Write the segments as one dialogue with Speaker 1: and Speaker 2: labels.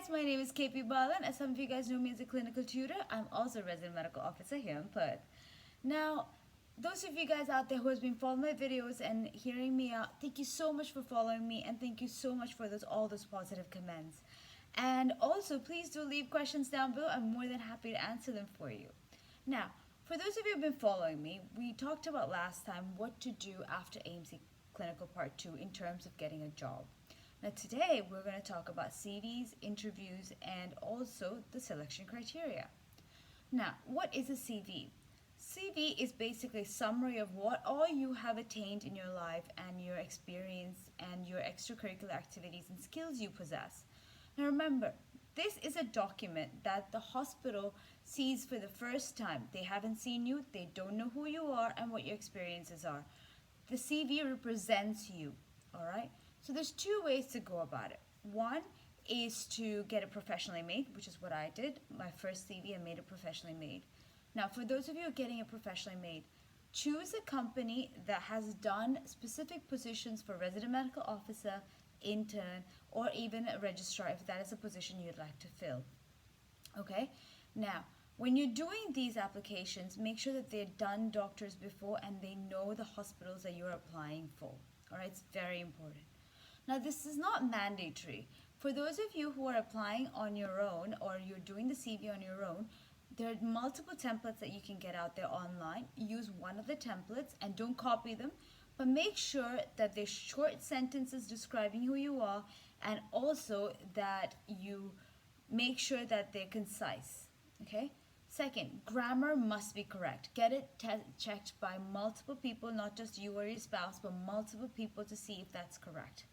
Speaker 1: my name is KP Balan. As some of you guys know me as a clinical tutor, I'm also a resident medical officer here in Perth. Now, those of you guys out there who has been following my videos and hearing me out, thank you so much for following me and thank you so much for all those positive comments. And also, please do leave questions down below. I'm more than happy to answer them for you. Now, for those of you who have been following me, we talked about last time what to do after AMC Clinical Part 2 in terms of getting a job. Now today we're going to talk about CVs, interviews, and also the selection criteria. Now, what is a CV? CV is basically a summary of what all you have attained in your life and your experience and your extracurricular activities and skills you possess. Now remember, this is a document that the hospital sees for the first time. They haven't seen you, they don't know who you are and what your experiences are. The CV represents you, all right? So there's two ways to go about it. One is to get it professionally made, which is what I did. My first CV, I made it professionally made. Now, for those of you who are getting it professionally made, choose a company that has done specific positions for resident medical officer, intern, or even a registrar if that is a position you'd like to fill. Okay? Now, when you're doing these applications, make sure that they're done doctors before and they know the hospitals that you're applying for. All right? It's very important. Now, this is not mandatory. For those of you who are applying on your own or you're doing the CV on your own, there are multiple templates that you can get out there online. Use one of the templates and don't copy them, but make sure that they're short sentences describing who you are and also that you make sure that they're concise. Okay? Second, grammar must be correct. Get it checked by multiple people, not just you or your spouse, but multiple people to see if that's correct.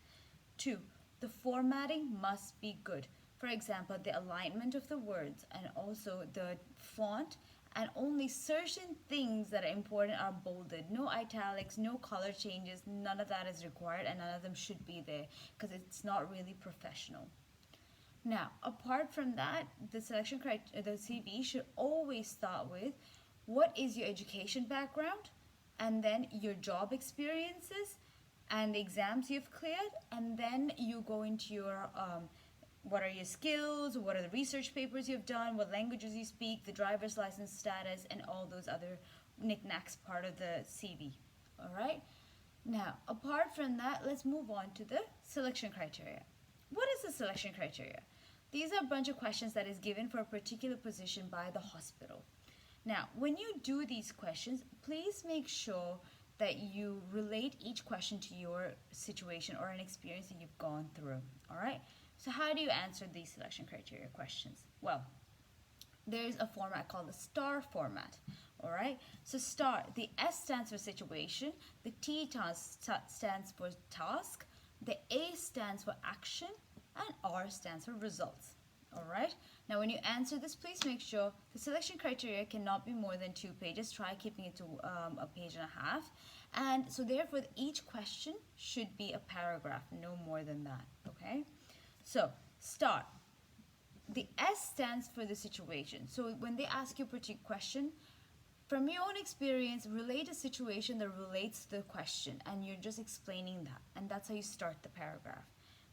Speaker 1: 2. The formatting must be good. For example, the alignment of the words and also the font, and only certain things that are important are bolded. No italics, no color changes, none of that is required and none of them should be there because it's not really professional. Now, apart from that, the selection criteria, the CV should always start with what is your education background and then your job experiences and the exams you've cleared, and then you go into your what are your skills, what are the research papers you've done, what languages you speak, the driver's license status, and all those other knickknacks part of the CV. All right? Now, apart from that, let's move on to the selection criteria. What is the selection criteria? These are a bunch of questions that is given for a particular position by the hospital. Now, when you do these questions, please make sure that you relate each question to your situation or an experience that you've gone through. All right? So how do you answer these selection criteria questions? Well, there's a format called the STAR format. All right? So STAR, the S stands for situation, the T stands for task, the A stands for action, and R stands for results. All right? Now, when you answer this, please make sure the selection criteria cannot be more than 2 pages. Try keeping it to a page and a half. And so, therefore, each question should be a paragraph, no more than that. Okay? So, start. The S stands for the situation. So, when they ask you a particular question, from your own experience, relate a situation that relates to the question, and you're just explaining that. And that's how you start the paragraph.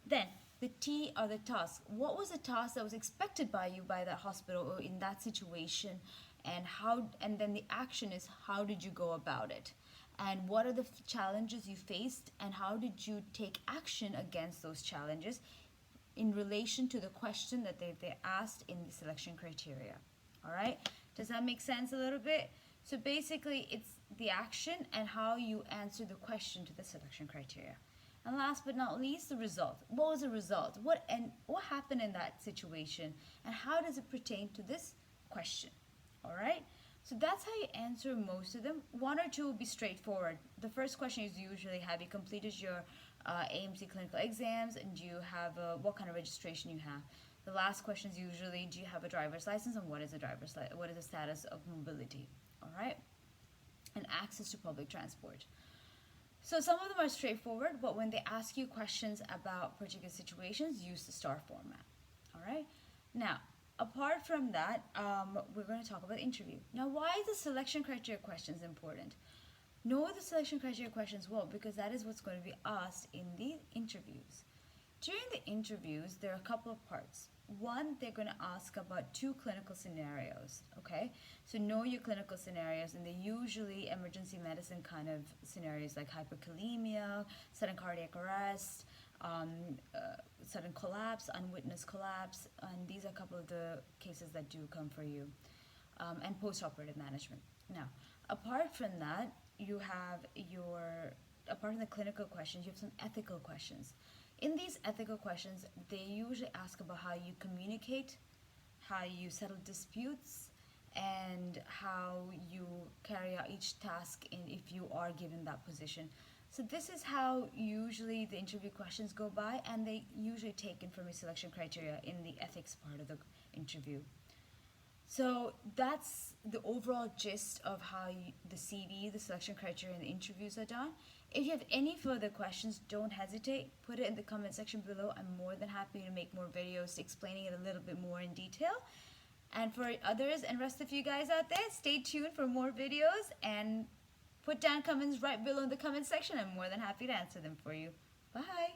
Speaker 1: Then, the T are the task. What was the task that was expected by you by that hospital or in that situation, and then the action is how did you go about it, and what are the challenges you faced, and how did you take action against those challenges in relation to the question that they asked in the selection criteria. All right? Does that make sense a little bit? So basically, it's the action and how you answer the question to the selection criteria. And last but not least, the result. What was the result? What happened in that situation? And how does it pertain to this question? All right? So that's how you answer most of them. 1 or 2 will be straightforward. The first question is usually, have you completed your AMC clinical exams, and do you have what kind of registration you have? The last question is usually, do you have a driver's license, and what is the status of mobility? All right? And access to public transport. So some of them are straightforward, but when they ask you questions about particular situations, use the STAR format. All right? Now, apart from that, we're going to talk about the interview. Now, why is the selection criteria questions important? Know the selection criteria questions well, because that is what's going to be asked in the interviews. During the interviews, there are a couple of parts. One, they're going to ask about 2 clinical scenarios, okay? So know your clinical scenarios, and they're usually emergency medicine kind of scenarios like hyperkalemia, sudden cardiac arrest, um, sudden collapse, unwitnessed collapse, and these are a couple of the cases that do come for you, and post-operative management. Now, apart from that, you have apart from the clinical questions, you have some ethical questions. In these ethical questions, they usually ask about how you communicate, how you settle disputes, and how you carry out each task in if you are given that position. So this is how usually the interview questions go by, and they usually take in from your selection criteria in the ethics part of the interview. So that's the overall gist of how the CV, the selection criteria, and the interviews are done. If you have any further questions, don't hesitate. Put it in the comment section below. I'm more than happy to make more videos explaining it a little bit more in detail. And for others and rest of you guys out there, stay tuned for more videos and put down comments right below in the comment section. I'm more than happy to answer them for you. Bye.